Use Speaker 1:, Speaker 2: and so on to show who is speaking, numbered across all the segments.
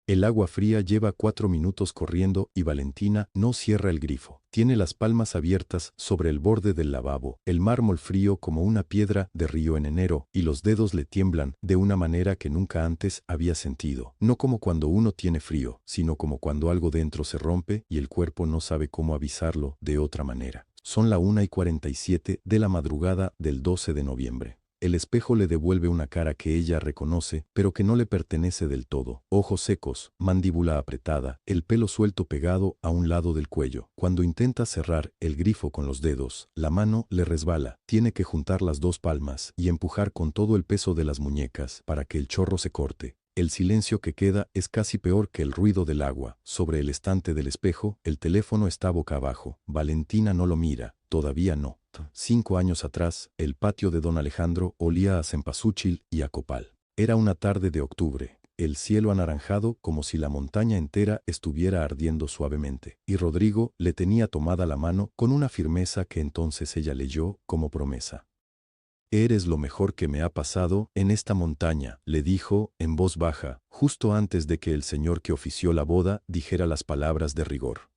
Speaker 1: El agua fría lleva 4 minutos corriendo y Valentina no cierra el grifo. Tiene las palmas abiertas sobre el borde del lavabo, el mármol frío como una piedra de río en enero, y los dedos le tiemblan de una manera que nunca antes había sentido. No como cuando uno tiene frío, sino como cuando algo dentro se rompe y el cuerpo no sabe cómo avisarlo de otra manera. Son la 1:47 de la madrugada del 12 de noviembre. El espejo le devuelve una cara que ella reconoce, pero que no le pertenece del todo. Ojos secos, mandíbula apretada, el pelo suelto pegado a un lado del cuello. Cuando intenta cerrar el grifo con los dedos, la mano le resbala. Tiene que juntar las dos palmas y empujar con todo el peso de las muñecas para que el chorro se corte. El silencio que queda es casi peor que el ruido del agua. Sobre el estante del espejo, el teléfono está boca abajo. Valentina no lo mira, todavía no. 5 años atrás, el patio de don Alejandro olía a cempasúchil y a copal. Era una tarde de octubre, el cielo anaranjado como si la montaña entera estuviera ardiendo suavemente, y Rodrigo le tenía tomada la mano con una firmeza que entonces ella leyó como promesa. «Eres lo mejor que me ha pasado en esta montaña», le dijo en voz baja, justo antes de que el señor que ofició la boda dijera las palabras de rigor.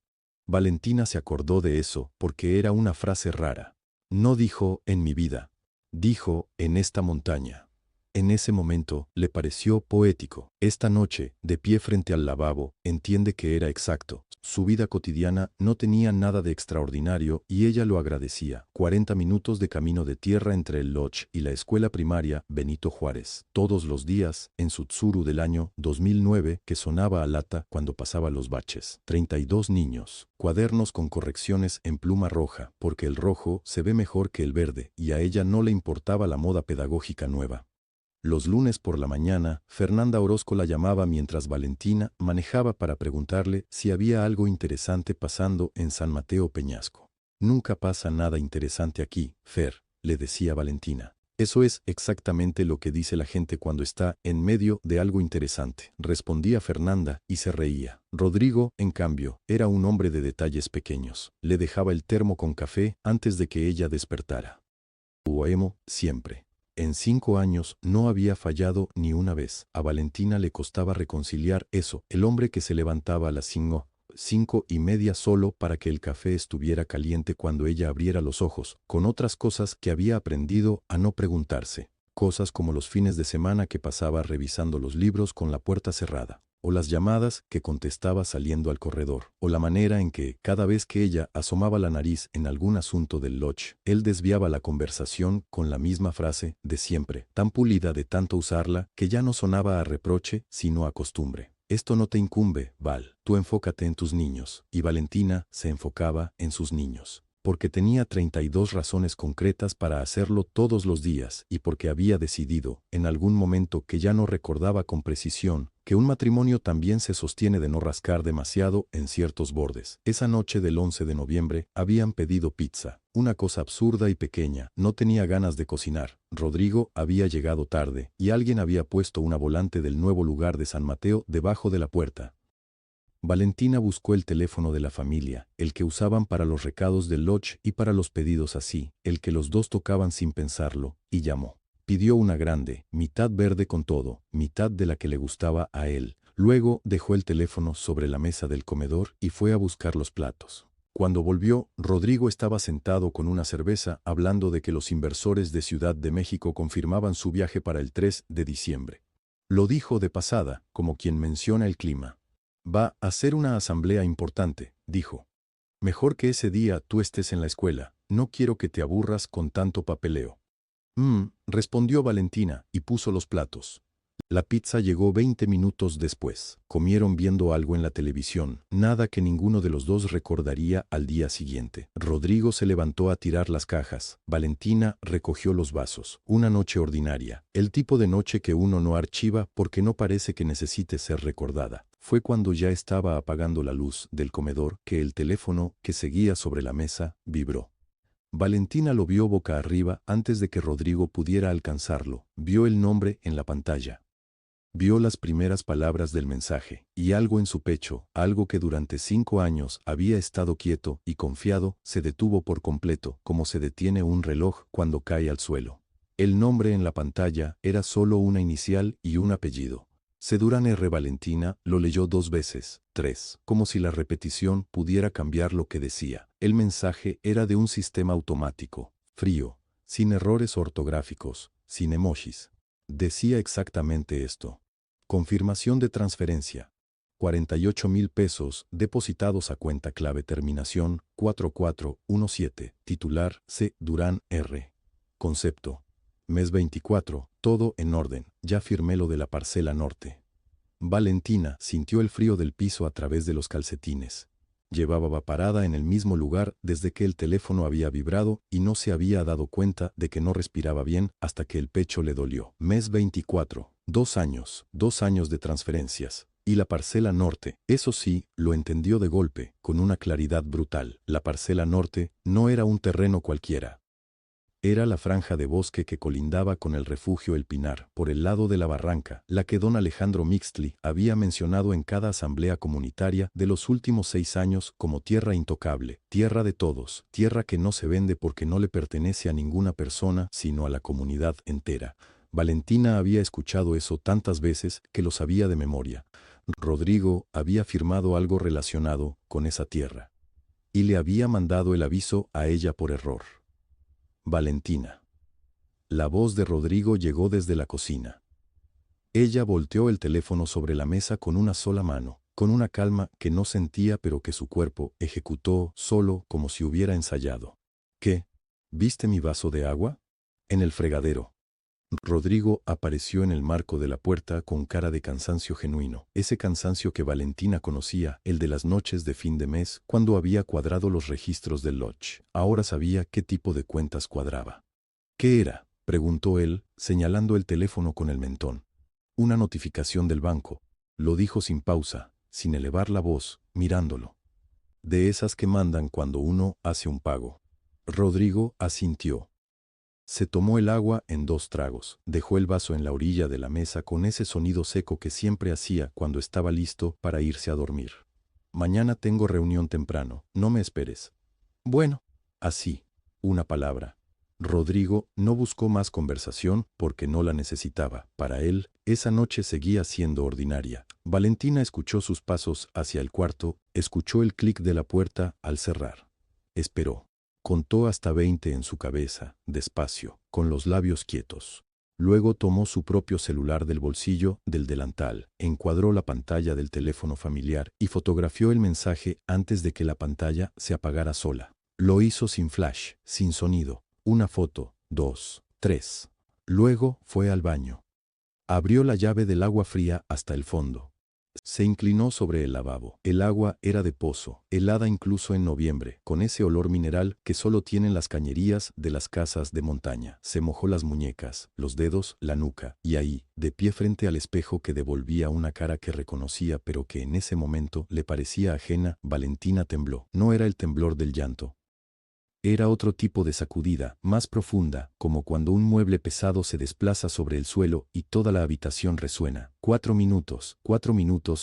Speaker 1: Valentina se acordó de eso porque era una frase rara. No dijo «en mi vida», dijo «en esta montaña». En ese momento le pareció poético. Esta noche, de pie frente al lavabo, entiende que era exacto. Su vida cotidiana no tenía nada de extraordinario y ella lo agradecía. 40 minutos de camino de tierra entre el lodge y la escuela primaria Benito Juárez. Todos los días, en su tsuru del año 2009, que sonaba a lata cuando pasaba los baches. 32 niños. Cuadernos con correcciones en pluma roja, porque el rojo se ve mejor que el verde, y a ella no le importaba la moda pedagógica nueva. Los lunes por la mañana, Fernanda Orozco la llamaba mientras Valentina manejaba para preguntarle si había algo interesante pasando en San Mateo Peñasco. «Nunca pasa nada interesante aquí, Fer», le decía Valentina. «Eso es exactamente lo que dice la gente cuando está en medio de algo interesante», respondía Fernanda y se reía. Rodrigo, en cambio, era un hombre de detalles pequeños. Le dejaba el termo con café antes de que ella despertara. Bohemo, siempre. En 5 años no había fallado ni una vez. A Valentina le costaba reconciliar eso, el hombre que se levantaba a las 5:30 solo para que el café estuviera caliente cuando ella abriera los ojos, con otras cosas que había aprendido a no preguntarse. Cosas como los fines de semana que pasaba revisando los libros con la puerta cerrada, o las llamadas que contestaba saliendo al corredor, o la manera en que, cada vez que ella asomaba la nariz en algún asunto del lodge, él desviaba la conversación con la misma frase de siempre, tan pulida de tanto usarla que ya no sonaba a reproche, sino a costumbre. «Esto no te incumbe, Val, tú enfócate en tus niños», y Valentina se enfocaba en sus niños. Porque tenía 32 razones concretas para hacerlo todos los días y porque había decidido, en algún momento que ya no recordaba con precisión, que un matrimonio también se sostiene de no rascar demasiado en ciertos bordes. Esa noche del 11 de noviembre habían pedido pizza, una cosa absurda y pequeña. No tenía ganas de cocinar. Rodrigo había llegado tarde y alguien había puesto una volante del nuevo lugar de San Mateo debajo de la puerta. Valentina buscó el teléfono de la familia, el que usaban para los recados del lodge y para los pedidos así, el que los dos tocaban sin pensarlo, y llamó. Pidió una grande, mitad verde con todo, mitad de la que le gustaba a él. Luego dejó el teléfono sobre la mesa del comedor y fue a buscar los platos. Cuando volvió, Rodrigo estaba sentado con una cerveza hablando de que los inversores de Ciudad de México confirmaban su viaje para el 3 de diciembre. Lo dijo de pasada, como quien menciona el clima. «Va a ser una asamblea importante», dijo. «Mejor que ese día tú estés en la escuela, no quiero que te aburras con tanto papeleo». Respondió Valentina y puso los platos. La pizza llegó 20 minutos después. Comieron viendo algo en la televisión, nada que ninguno de los dos recordaría al día siguiente. Rodrigo se levantó a tirar las cajas. Valentina recogió los vasos. Una noche ordinaria. El tipo de noche que uno no archiva porque no parece que necesite ser recordada. Fue cuando ya estaba apagando la luz del comedor que el teléfono que seguía sobre la mesa vibró. Valentina lo vio boca arriba antes de que Rodrigo pudiera alcanzarlo. Vio el nombre en la pantalla. Vio las primeras palabras del mensaje, y algo en su pecho, algo que durante 5 años había estado quieto y confiado, se detuvo por completo, como se detiene un reloj cuando cae al suelo. El nombre en la pantalla era solo una inicial y un apellido. C. Durán R. Valentina lo leyó 2 veces, 3, como si la repetición pudiera cambiar lo que decía. El mensaje era de un sistema automático, frío, sin errores ortográficos, sin emojis. Decía exactamente esto. Confirmación de transferencia. 48,000 pesos depositados a cuenta clave terminación 4417. Titular C. Durán R. Concepto. Mes 24. Todo en orden. Ya firmé lo de la parcela norte. Valentina sintió el frío del piso a través de los calcetines. Llevaba parada en el mismo lugar desde que el teléfono había vibrado y no se había dado cuenta de que no respiraba bien hasta que el pecho le dolió. Mes 24. 2 años. 2 años de transferencias. Y la parcela norte, eso sí, lo entendió de golpe, con una claridad brutal. La parcela norte no era un terreno cualquiera. Era la franja de bosque que colindaba con el refugio El Pinar, por el lado de la barranca, la que don Alejandro Mixtli había mencionado en cada asamblea comunitaria de los últimos 6 años como tierra intocable, tierra de todos, tierra que no se vende porque no le pertenece a ninguna persona, sino a la comunidad entera. Valentina había escuchado eso tantas veces que lo sabía de memoria. Rodrigo había firmado algo relacionado con esa tierra. Y le había mandado el aviso a ella por error. Valentina. La voz de Rodrigo llegó desde la cocina. Ella volteó el teléfono sobre la mesa con una sola mano, con una calma que no sentía pero que su cuerpo ejecutó solo como si hubiera ensayado. ¿Qué? ¿Viste mi vaso de agua? En el fregadero. Rodrigo apareció en el marco de la puerta con cara de cansancio genuino, ese cansancio que Valentina conocía, el de las noches de fin de mes, cuando había cuadrado los registros del lodge. Ahora sabía qué tipo de cuentas cuadraba. ¿Qué era?, preguntó él, señalando el teléfono con el mentón. Una notificación del banco. Lo dijo sin pausa, sin elevar la voz, mirándolo. De esas que mandan cuando uno hace un pago. Rodrigo asintió. Se tomó el agua en 2 tragos, dejó el vaso en la orilla de la mesa con ese sonido seco que siempre hacía cuando estaba listo para irse a dormir. Mañana tengo reunión temprano, no me esperes. Bueno, así, una palabra. Rodrigo no buscó más conversación porque no la necesitaba. Para él, esa noche seguía siendo ordinaria. Valentina escuchó sus pasos hacia el cuarto, escuchó el clic de la puerta al cerrar. Esperó. Contó hasta 20 en su cabeza, despacio, con los labios quietos. Luego tomó su propio celular del bolsillo del delantal, encuadró la pantalla del teléfono familiar y fotografió el mensaje antes de que la pantalla se apagara sola. Lo hizo sin flash, sin sonido. 1 foto, 2, 3. Luego fue al baño. Abrió la llave del agua fría hasta el fondo. Se inclinó sobre el lavabo. El agua era de pozo, helada incluso en noviembre, con ese olor mineral que solo tienen las cañerías de las casas de montaña. Se mojó las muñecas, los dedos, la nuca, y ahí, de pie frente al espejo que devolvía una cara que reconocía pero que en ese momento le parecía ajena, Valentina tembló. No era el temblor del llanto. Era otro tipo de sacudida, más profunda, como cuando un mueble pesado se desplaza sobre el suelo y toda la habitación resuena. 4 minutos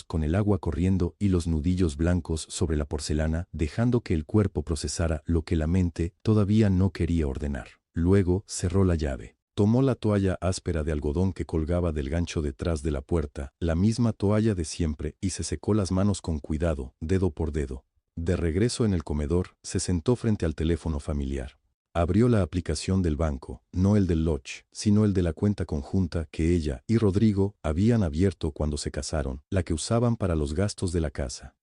Speaker 1: con el agua corriendo y los nudillos blancos sobre la porcelana, dejando que el cuerpo procesara lo que la mente todavía no quería ordenar. Luego cerró la llave. Tomó la toalla áspera de algodón que colgaba del gancho detrás de la puerta, la misma toalla de siempre, y se secó las manos con cuidado, dedo por dedo. De regreso en el comedor, se sentó frente al teléfono familiar. Abrió la aplicación del banco, no el del lodge, sino el de la cuenta conjunta que ella y Rodrigo habían abierto cuando se casaron, la que usaban para los gastos de la casa.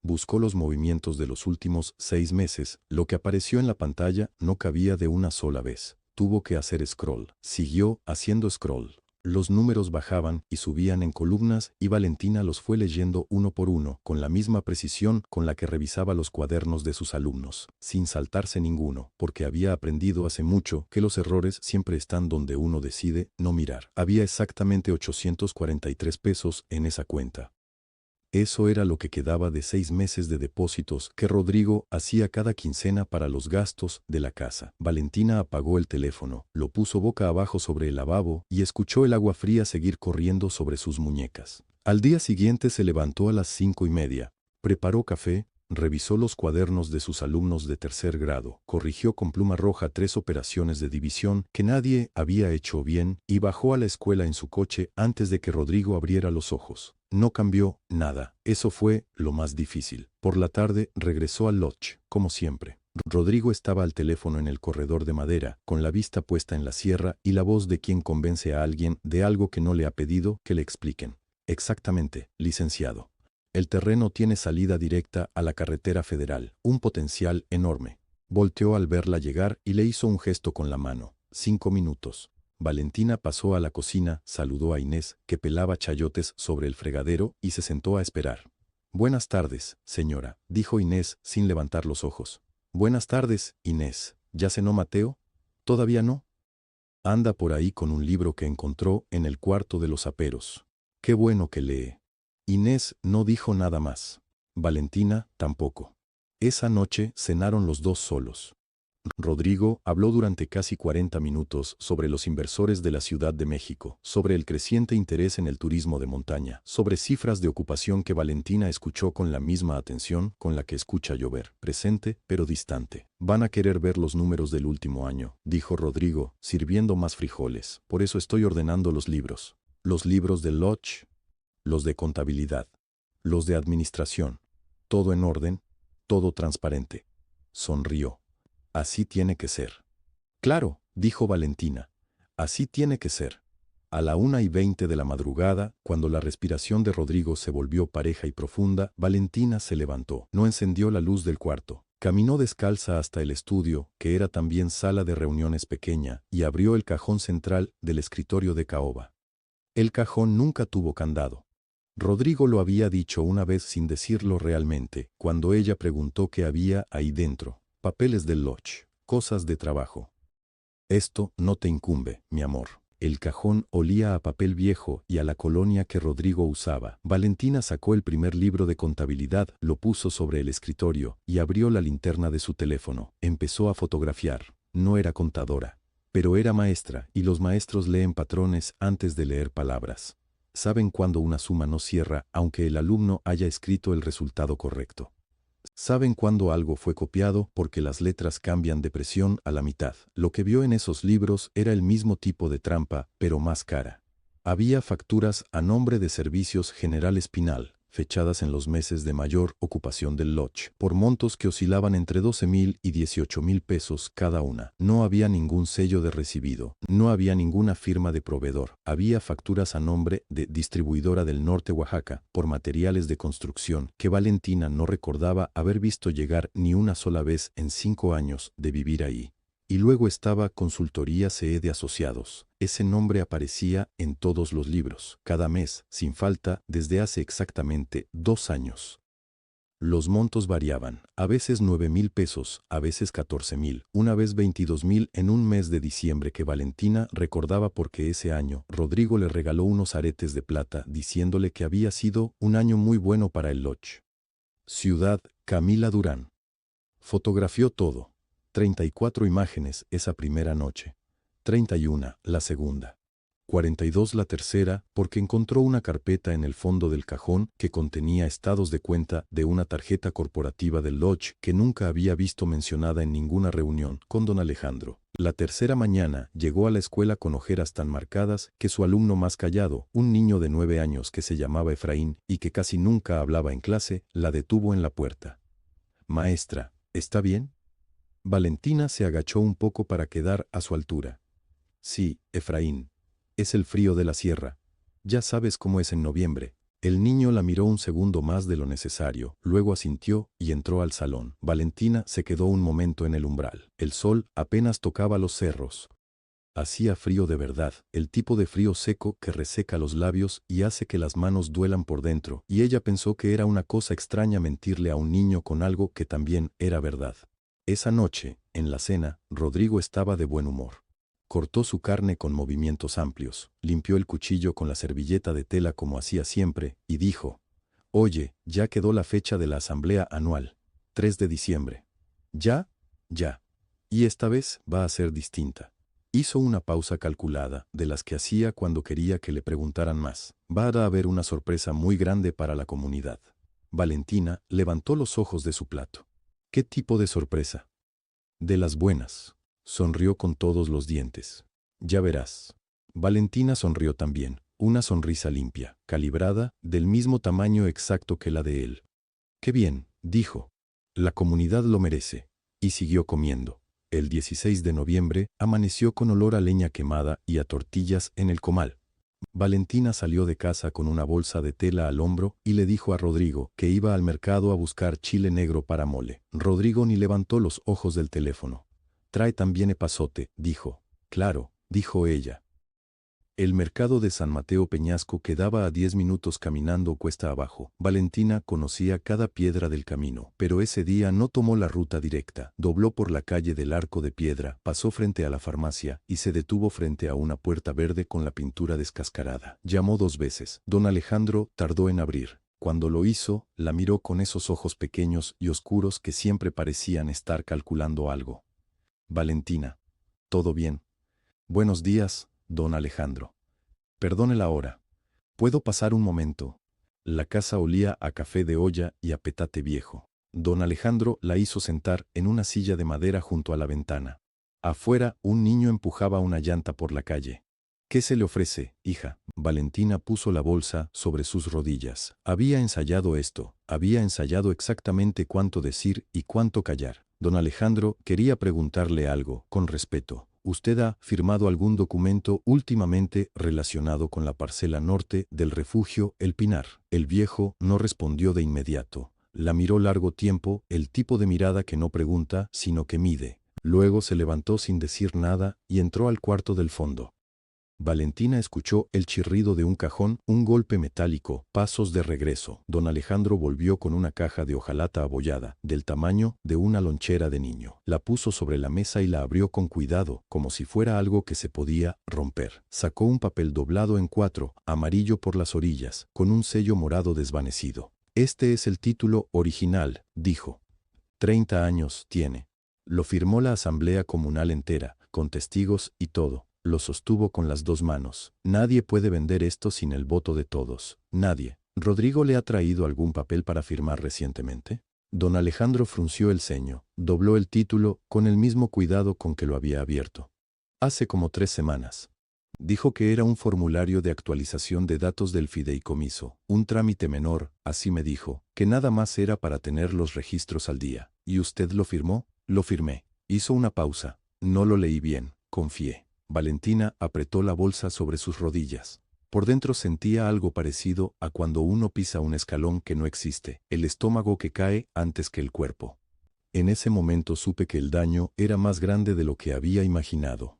Speaker 1: Buscó los movimientos de los últimos 6 meses, lo que apareció en la pantalla no cabía de una sola vez. Tuvo que hacer scroll. Siguió haciendo scroll. Los números bajaban y subían en columnas y Valentina los fue leyendo uno por uno, con la misma precisión con la que revisaba los cuadernos de sus alumnos, sin saltarse ninguno, porque había aprendido hace mucho que los errores siempre están donde uno decide no mirar. Había exactamente 843 pesos en esa cuenta. Eso era lo que quedaba de 6 meses de depósitos que Rodrigo hacía cada quincena para los gastos de la casa. Valentina apagó el teléfono, lo puso boca abajo sobre el lavabo y escuchó el agua fría seguir corriendo sobre sus muñecas. Al día siguiente se levantó a las 5:30, preparó café, Revisó los cuadernos de sus alumnos de tercer grado, corrigió con pluma roja 3 operaciones de división que nadie había hecho bien y bajó a la escuela en su coche antes de que Rodrigo abriera los ojos. No cambió nada. Eso fue lo más difícil. Por la tarde regresó al lodge, como siempre. Rodrigo estaba al teléfono en el corredor de madera, con la vista puesta en la sierra y la voz de quien convence a alguien de algo que no le ha pedido que le expliquen. Exactamente, licenciado. El terreno tiene salida directa a la carretera federal, un potencial enorme. Volteó al verla llegar y le hizo un gesto con la mano. 5 minutos. Valentina pasó a la cocina, saludó a Inés, que pelaba chayotes sobre el fregadero, y se sentó a esperar. Buenas tardes, señora, dijo Inés sin levantar los ojos. Buenas tardes, Inés. ¿Ya cenó Mateo? ¿Todavía no? Anda por ahí con un libro que encontró en el cuarto de los aperos. Qué bueno que lee. Inés no dijo nada más. Valentina tampoco. Esa noche cenaron los dos solos. Rodrigo habló durante casi 40 minutos sobre los inversores de la Ciudad de México, sobre el creciente interés en el turismo de montaña, sobre cifras de ocupación que Valentina escuchó con la misma atención con la que escucha llover, presente pero distante. Van a querer ver los números del último año, dijo Rodrigo, sirviendo más frijoles. Por eso estoy ordenando los libros. Los libros del lodge, los de contabilidad, los de administración. Todo en orden, todo transparente. Sonrió. Así tiene que ser. Claro, dijo Valentina. Así tiene que ser. A la 1:20 de la madrugada, cuando la respiración de Rodrigo se volvió pareja y profunda, Valentina se levantó. No encendió la luz del cuarto. Caminó descalza hasta el estudio, que era también sala de reuniones pequeña, y abrió el cajón central del escritorio de caoba. El cajón nunca tuvo candado. Rodrigo lo había dicho una vez sin decirlo realmente, cuando ella preguntó qué había ahí dentro. Papeles del lodge, cosas de trabajo. Esto no te incumbe, mi amor. El cajón olía a papel viejo y a la colonia que Rodrigo usaba. Valentina sacó el primer libro de contabilidad, lo puso sobre el escritorio y abrió la linterna de su teléfono. Empezó a fotografiar. No era contadora, pero era maestra, y los maestros leen patrones antes de leer palabras. Saben cuándo una suma no cierra, aunque el alumno haya escrito el resultado correcto. Saben cuándo algo fue copiado porque las letras cambian de presión a la mitad. Lo que vio en esos libros era el mismo tipo de trampa, pero más cara. Había facturas a nombre de Servicios General Espinal, fechadas en los meses de mayor ocupación del lodge, por montos que oscilaban entre 12,000 y 18,000 pesos cada una. No había ningún sello de recibido, no había ninguna firma de proveedor. Había facturas a nombre de Distribuidora del Norte Oaxaca, por materiales de construcción, que Valentina no recordaba haber visto llegar ni una sola vez en 5 años de vivir ahí. Y luego estaba Consultoría CE de Asociados. Ese nombre aparecía en todos los libros, cada mes, sin falta, desde hace exactamente 2 años. Los montos variaban, a veces 9,000 pesos, a veces 14,000, una vez 22,000 en un mes de diciembre que Valentina recordaba porque ese año Rodrigo le regaló unos aretes de plata diciéndole que había sido un año muy bueno para el lodge. Ciudad, Camila Durán. Fotografió todo. 34 imágenes esa primera noche, 31 la segunda, 42 la tercera, porque encontró una carpeta en el fondo del cajón que contenía estados de cuenta de una tarjeta corporativa del lodge que nunca había visto mencionada en ninguna reunión con don Alejandro. La tercera mañana llegó a la escuela con ojeras tan marcadas que su alumno más callado, un niño de 9 años que se llamaba Efraín y que casi nunca hablaba en clase, la detuvo en la puerta. Maestra, ¿está bien? Valentina se agachó un poco para quedar a su altura. Sí, Efraín. Es el frío de la sierra. Ya sabes cómo es en noviembre. El niño la miró un segundo más de lo necesario, luego asintió y entró al salón. Valentina se quedó un momento en el umbral. El sol apenas tocaba los cerros. Hacía frío de verdad, el tipo de frío seco que reseca los labios y hace que las manos duelan por dentro, y ella pensó que era una cosa extraña mentirle a un niño con algo que también era verdad. Esa noche, en la cena, Rodrigo estaba de buen humor. Cortó su carne con movimientos amplios, limpió el cuchillo con la servilleta de tela como hacía siempre, y dijo: «Oye, ya quedó la fecha de la asamblea anual, 3 de diciembre. ¿Ya? Ya. Y esta vez va a ser distinta». Hizo una pausa calculada, de las que hacía cuando quería que le preguntaran más. Va a haber una sorpresa muy grande para la comunidad. Valentina levantó los ojos de su plato. ¿Qué tipo de sorpresa? De las buenas. Sonrió con todos los dientes. Ya verás. Valentina sonrió también, una sonrisa limpia, calibrada, del mismo tamaño exacto que la de él. «Qué bien», dijo. «La comunidad lo merece». Y siguió comiendo. El 16 de noviembre amaneció con olor a leña quemada y a tortillas en el comal. Valentina salió de casa con una bolsa de tela al hombro y le dijo a Rodrigo que iba al mercado a buscar chile negro para mole. Rodrigo ni levantó los ojos del teléfono. «Trae también epazote», dijo. «Claro», dijo ella. El mercado de San Mateo Peñasco quedaba a 10 minutos caminando cuesta abajo. Valentina conocía cada piedra del camino, pero ese día no tomó la ruta directa. Dobló por la calle del Arco de Piedra, pasó frente a la farmacia y se detuvo frente a una puerta verde con la pintura descascarada. Llamó 2 veces. Don Alejandro tardó en abrir. Cuando lo hizo, la miró con esos ojos pequeños y oscuros que siempre parecían estar calculando algo. «Valentina. ¿Todo bien?» «Buenos días, don Alejandro. Perdone la hora. ¿Puedo pasar un momento?» La casa olía a café de olla y a petate viejo. Don Alejandro la hizo sentar en una silla de madera junto a la ventana. Afuera, un niño empujaba una llanta por la calle. «¿Qué se le ofrece, hija?» Valentina puso la bolsa sobre sus rodillas. Había ensayado esto, había ensayado exactamente cuánto decir y cuánto callar. Don Alejandro quería preguntarle algo, con respeto. «¿Usted ha firmado algún documento últimamente relacionado con la parcela norte del refugio El Pinar?» El viejo no respondió de inmediato. La miró largo tiempo, el tipo de mirada que no pregunta, sino que mide. Luego se levantó sin decir nada y entró al cuarto del fondo. Valentina escuchó el chirrido de un cajón, un golpe metálico, pasos de regreso. Don Alejandro volvió con una caja de hojalata abollada, del tamaño de una lonchera de niño. La puso sobre la mesa y la abrió con cuidado, como si fuera algo que se podía romper. Sacó un papel doblado en 4, amarillo por las orillas, con un sello morado desvanecido. «Este es el título original», dijo. 30 años tiene. Lo firmó la asamblea comunal entera, con testigos y todo. Lo sostuvo con las 2 manos. «Nadie puede vender esto sin el voto de todos. Nadie». «¿Rodrigo le ha traído algún papel para firmar recientemente?» Don Alejandro frunció el ceño, dobló el título con el mismo cuidado con que lo había abierto. «Hace como 3 semanas. Dijo que era un formulario de actualización de datos del fideicomiso, un trámite menor, así me dijo, que nada más era para tener los registros al día. ¿Y usted lo firmó?» «Lo firmé». Hizo una pausa. «No lo leí bien, confié». Valentina apretó la bolsa sobre sus rodillas. Por dentro sentía algo parecido a cuando uno pisa un escalón que no existe, el estómago que cae antes que el cuerpo. En ese momento supe que el daño era más grande de lo que había imaginado.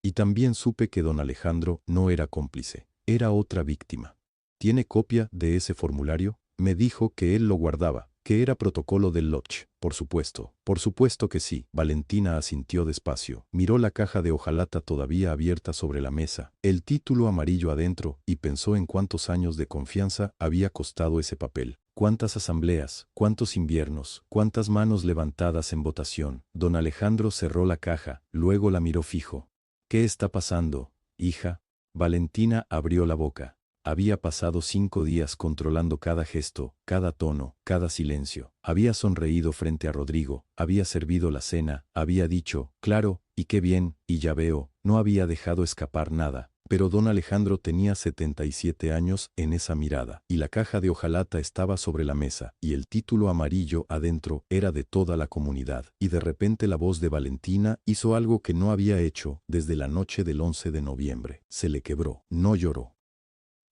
Speaker 1: Y también supe que don Alejandro no era cómplice, era otra víctima. «¿Tiene copia de ese formulario?» Me dijo que él lo guardaba, que era protocolo del Lodge. Por supuesto que sí. Valentina asintió despacio. Miró la caja de hojalata todavía abierta sobre la mesa, el título amarillo adentro, y pensó en cuántos años de confianza había costado ese papel. Cuántas asambleas, cuántos inviernos, cuántas manos levantadas en votación. Don Alejandro cerró la caja, luego la miró fijo. «¿Qué está pasando, hija?» Valentina abrió la boca. Había pasado 5 días controlando cada gesto, cada tono, cada silencio. Había sonreído frente a Rodrigo, había servido la cena, había dicho, «Claro, y qué bien, y ya veo», no había dejado escapar nada. Pero don Alejandro tenía 77 años en esa mirada, y la caja de hojalata estaba sobre la mesa, y el título amarillo adentro era de toda la comunidad. Y de repente la voz de Valentina hizo algo que no había hecho desde la noche del 11 de noviembre. Se le quebró. No lloró.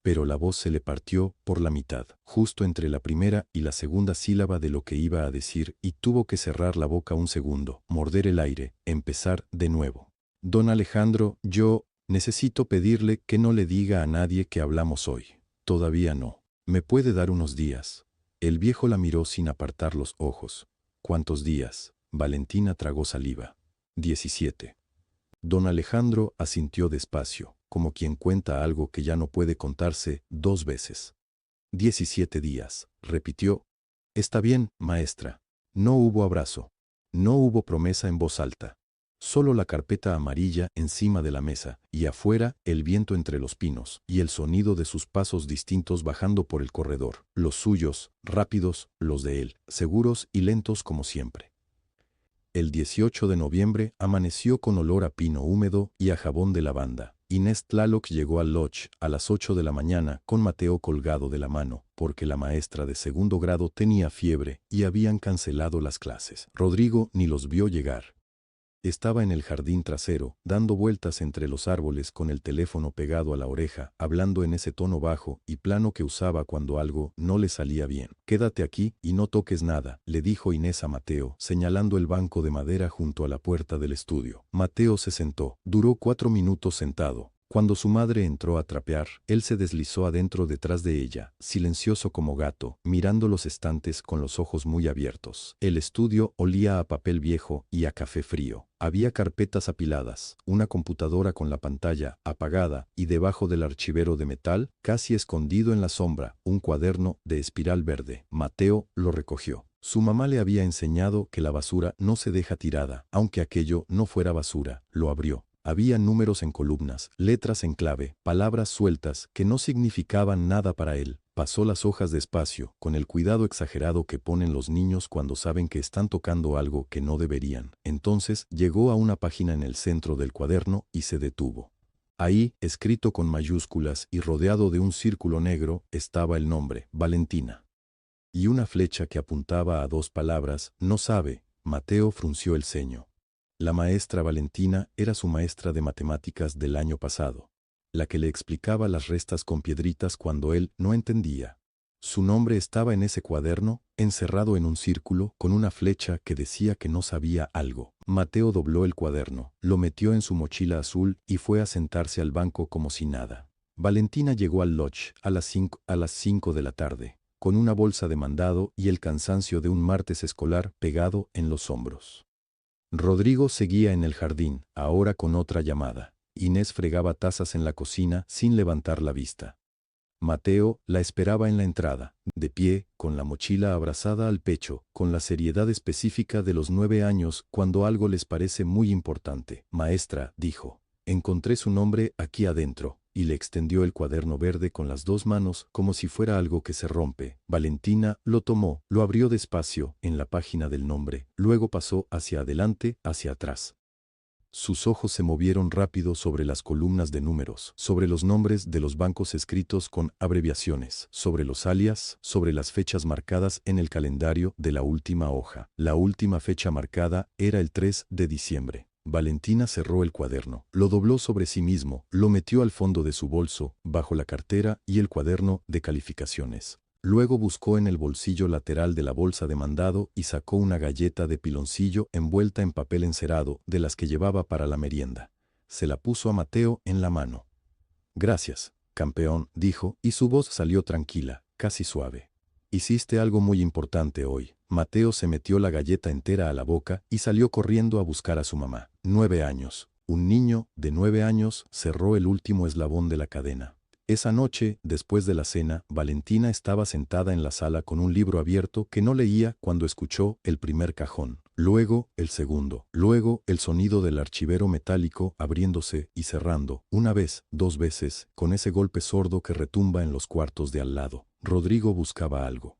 Speaker 1: Pero la voz se le partió por la mitad, justo entre la primera y la segunda sílaba de lo que iba a decir, y tuvo que cerrar la boca un segundo, morder el aire, empezar de nuevo. «Don Alejandro, yo necesito pedirle que no le diga a nadie que hablamos hoy. Todavía no. ¿Me puede dar unos días?» El viejo la miró sin apartar los ojos. «¿Cuántos días?» Valentina tragó saliva. 17. Don Alejandro asintió despacio, como quien cuenta algo que ya no puede contarse 2 veces. 17 días, repitió. «Está bien, maestra». No hubo abrazo. No hubo promesa en voz alta. Solo la carpeta amarilla encima de la mesa, y afuera el viento entre los pinos, y el sonido de sus pasos distintos bajando por el corredor, los suyos, rápidos, los de él, seguros y lentos como siempre. El 18 de noviembre amaneció con olor a pino húmedo y a jabón de lavanda. Inés Tlaloc llegó al lodge a las 8 de la mañana con Mateo colgado de la mano, porque la maestra de segundo grado tenía fiebre y habían cancelado las clases. Rodrigo ni los vio llegar. Estaba en el jardín trasero, dando vueltas entre los árboles con el teléfono pegado a la oreja, hablando en ese tono bajo y plano que usaba cuando algo no le salía bien. «Quédate aquí y no toques nada», le dijo Inés a Mateo, señalando el banco de madera junto a la puerta del estudio. Mateo se sentó. Duró 4 minutos sentado. Cuando su madre entró a trapear, él se deslizó adentro detrás de ella, silencioso como gato, mirando los estantes con los ojos muy abiertos. El estudio olía a papel viejo y a café frío. Había carpetas apiladas, una computadora con la pantalla apagada y debajo del archivero de metal, casi escondido en la sombra, un cuaderno de espiral verde. Mateo lo recogió. Su mamá le había enseñado que la basura no se deja tirada, aunque aquello no fuera basura. Lo abrió. Había números en columnas, letras en clave, palabras sueltas que no significaban nada para él. Pasó las hojas despacio, con el cuidado exagerado que ponen los niños cuando saben que están tocando algo que no deberían. Entonces llegó a una página en el centro del cuaderno y se detuvo. Ahí, escrito con mayúsculas y rodeado de un círculo negro, estaba el nombre, Valentina. Y una flecha que apuntaba a 2 palabras, no sabe. Mateo frunció el ceño. La maestra Valentina era su maestra de matemáticas del año pasado, la que le explicaba las restas con piedritas cuando él no entendía. Su nombre estaba en ese cuaderno, encerrado en un círculo, con una flecha que decía que no sabía algo. Mateo dobló el cuaderno, lo metió en su mochila azul y fue a sentarse al banco como si nada. Valentina llegó al lodge a las 5 de la tarde, con una bolsa de mandado y el cansancio de un martes escolar pegado en los hombros. Rodrigo seguía en el jardín, ahora con otra llamada. Inés fregaba tazas en la cocina sin levantar la vista. Mateo la esperaba en la entrada, de pie, con la mochila abrazada al pecho, con la seriedad específica de los 9 años cuando algo les parece muy importante. «Maestra», dijo, «encontré su nombre aquí adentro», y le extendió el cuaderno verde con las 2 manos como si fuera algo que se rompe. Valentina lo tomó, lo abrió despacio en la página del nombre, luego pasó hacia adelante, hacia atrás. Sus ojos se movieron rápido sobre las columnas de números, sobre los nombres de los bancos escritos con abreviaciones, sobre los alias, sobre las fechas marcadas en el calendario de la última hoja. La última fecha marcada era el 3 de diciembre. Valentina cerró el cuaderno, lo dobló sobre sí mismo, lo metió al fondo de su bolso, bajo la cartera y el cuaderno de calificaciones. Luego buscó en el bolsillo lateral de la bolsa de mandado y sacó una galleta de piloncillo envuelta en papel encerado, de las que llevaba para la merienda. Se la puso a Mateo en la mano. «Gracias, campeón», dijo, y su voz salió tranquila, casi suave. «Hiciste algo muy importante hoy». Mateo se metió la galleta entera a la boca y salió corriendo a buscar a su mamá. 9 años. Un niño de 9 años cerró el último eslabón de la cadena. Esa noche, después de la cena, Valentina estaba sentada en la sala con un libro abierto que no leía cuando escuchó el primer cajón, luego el segundo, luego el sonido del archivero metálico abriéndose y cerrando, una vez, 2 veces, con ese golpe sordo que retumba en los cuartos de al lado. Rodrigo buscaba algo.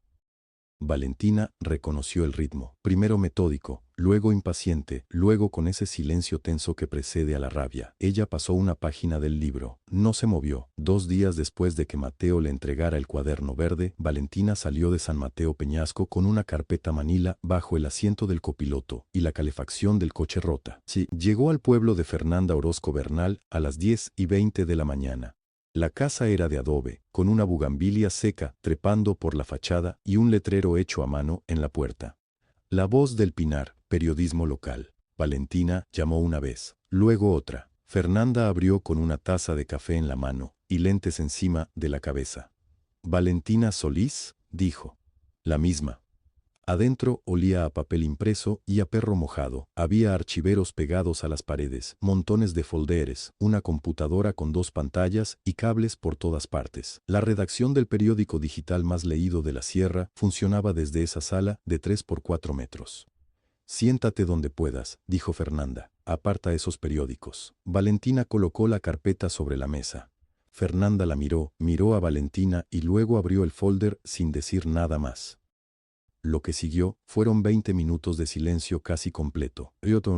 Speaker 1: Valentina reconoció el ritmo, primero metódico, luego impaciente, luego con ese silencio tenso que precede a la rabia. Ella pasó una página del libro, no se movió. 2 días después de que Mateo le entregara el cuaderno verde, Valentina salió de San Mateo Peñasco con una carpeta manila bajo el asiento del copiloto y la calefacción del coche rota. Sí, llegó al pueblo de Fernanda Orozco Bernal a las 10:20 de la mañana. La casa era de adobe, con una bugambilia seca trepando por la fachada y un letrero hecho a mano en la puerta. La Voz del Pinar, periodismo local. Valentina llamó una vez, luego otra. Fernanda abrió con una taza de café en la mano y lentes encima de la cabeza. «¿Valentina Solís?», dijo. «La misma». Adentro olía a papel impreso y a perro mojado. Había archiveros pegados a las paredes, montones de folderes, una computadora con 2 pantallas y cables por todas partes. La redacción del periódico digital más leído de la sierra funcionaba desde esa sala de 3 por 4 metros. «Siéntate donde puedas», dijo Fernanda. aparta esos periódicos. Valentina colocó la carpeta sobre la mesa. Fernanda la miró a Valentina y luego abrió el folder sin decir nada más. Lo que siguió fueron 20 minutos de silencio casi completo.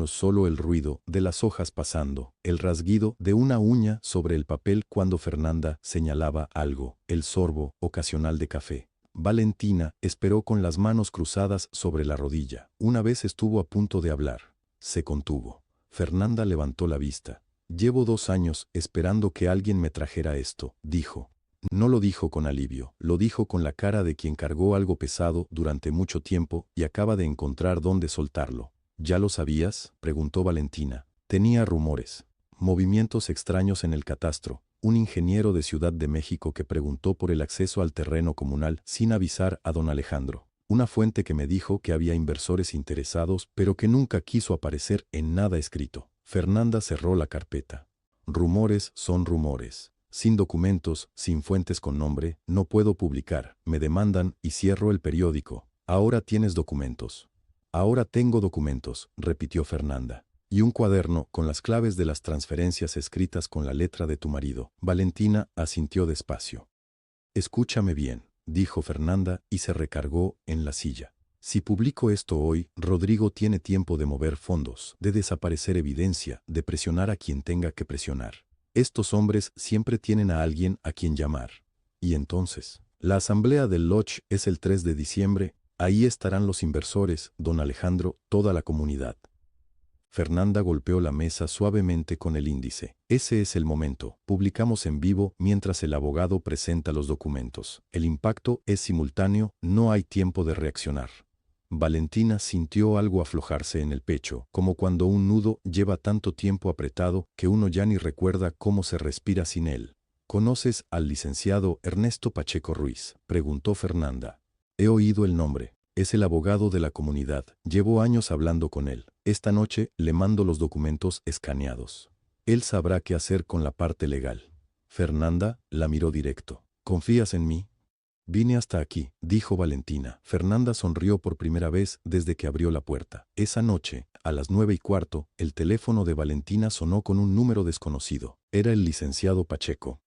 Speaker 1: Solo el ruido de las hojas pasando, el rasguido de una uña sobre el papel cuando Fernanda señalaba algo, el sorbo ocasional de café. Valentina esperó con las manos cruzadas sobre la rodilla. Una vez estuvo a punto de hablar. Se contuvo. Fernanda levantó la vista. «Llevo 2 años esperando que alguien me trajera esto», dijo. No lo dijo con alivio, lo dijo con la cara de quien cargó algo pesado durante mucho tiempo y acaba de encontrar dónde soltarlo. «¿Ya lo sabías?», preguntó Valentina. Tenía rumores, movimientos extraños en el catastro, un ingeniero de Ciudad de México que preguntó por el acceso al terreno comunal sin avisar a don Alejandro. Una fuente que me dijo que había inversores interesados pero que nunca quiso aparecer en nada escrito. Fernanda cerró la carpeta. Rumores son rumores. Sin documentos, sin fuentes con nombre, no puedo publicar. Me demandan y cierro el periódico. Ahora tienes documentos. Ahora tengo documentos, repitió Fernanda. Y un cuaderno con las claves de las transferencias escritas con la letra de tu marido. Valentina asintió despacio. Escúchame bien, dijo Fernanda y se recargó en la silla. Si publico esto hoy, Rodrigo tiene tiempo de mover fondos, de desaparecer evidencia, de presionar a quien tenga que presionar. Estos hombres siempre tienen a alguien a quien llamar. Y entonces, la asamblea del Lodge es el 3 de diciembre, ahí estarán los inversores, don Alejandro, toda la comunidad. Fernanda golpeó la mesa suavemente con el índice. Ese es el momento. Publicamos en vivo mientras el abogado presenta los documentos. El impacto es simultáneo, no hay tiempo de reaccionar. Valentina sintió algo aflojarse en el pecho, como cuando un nudo lleva tanto tiempo apretado que uno ya ni recuerda cómo se respira sin él. ¿Conoces al licenciado Ernesto Pacheco Ruiz?, preguntó Fernanda. He oído el nombre. Es el abogado de la comunidad. Llevo años hablando con él. Esta noche le mando los documentos escaneados. Él sabrá qué hacer con la parte legal. Fernanda la miró directo. ¿Confías en mí? Vine hasta aquí, dijo Valentina. Fernanda sonrió por primera vez desde que abrió la puerta. Esa noche, a las 9:15, el teléfono de Valentina sonó con un número desconocido. Era el licenciado Pacheco.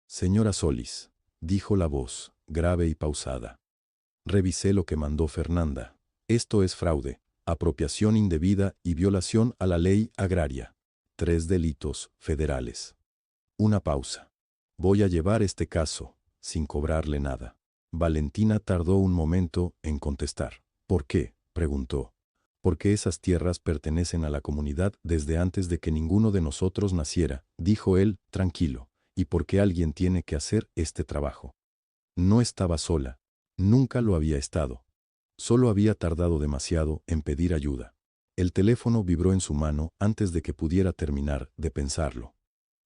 Speaker 1: Señora Solís, dijo la voz, grave y pausada. Revisé lo que mandó Fernanda. Esto es fraude, apropiación indebida y violación a la ley agraria. 3 delitos federales. Una pausa. Voy a llevar este caso, sin cobrarle nada. Valentina tardó un momento en contestar. ¿Por qué?, preguntó. Porque esas tierras pertenecen a la comunidad desde antes de que ninguno de nosotros naciera, dijo él, tranquilo, y porque alguien tiene que hacer este trabajo. No estaba sola. Nunca lo había estado. Solo había tardado demasiado en pedir ayuda. El teléfono vibró en su mano antes de que pudiera terminar de pensarlo.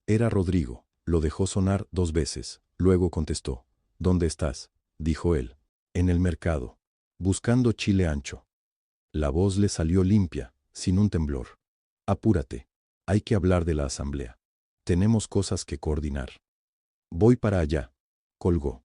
Speaker 1: Era Rodrigo. Lo dejó sonar 2 veces. Luego contestó. ¿Dónde estás?, dijo él. En el mercado. Buscando chile ancho. La voz le salió limpia, sin un temblor. Apúrate. Hay que hablar de la asamblea. Tenemos cosas que coordinar. Voy para allá. Colgó.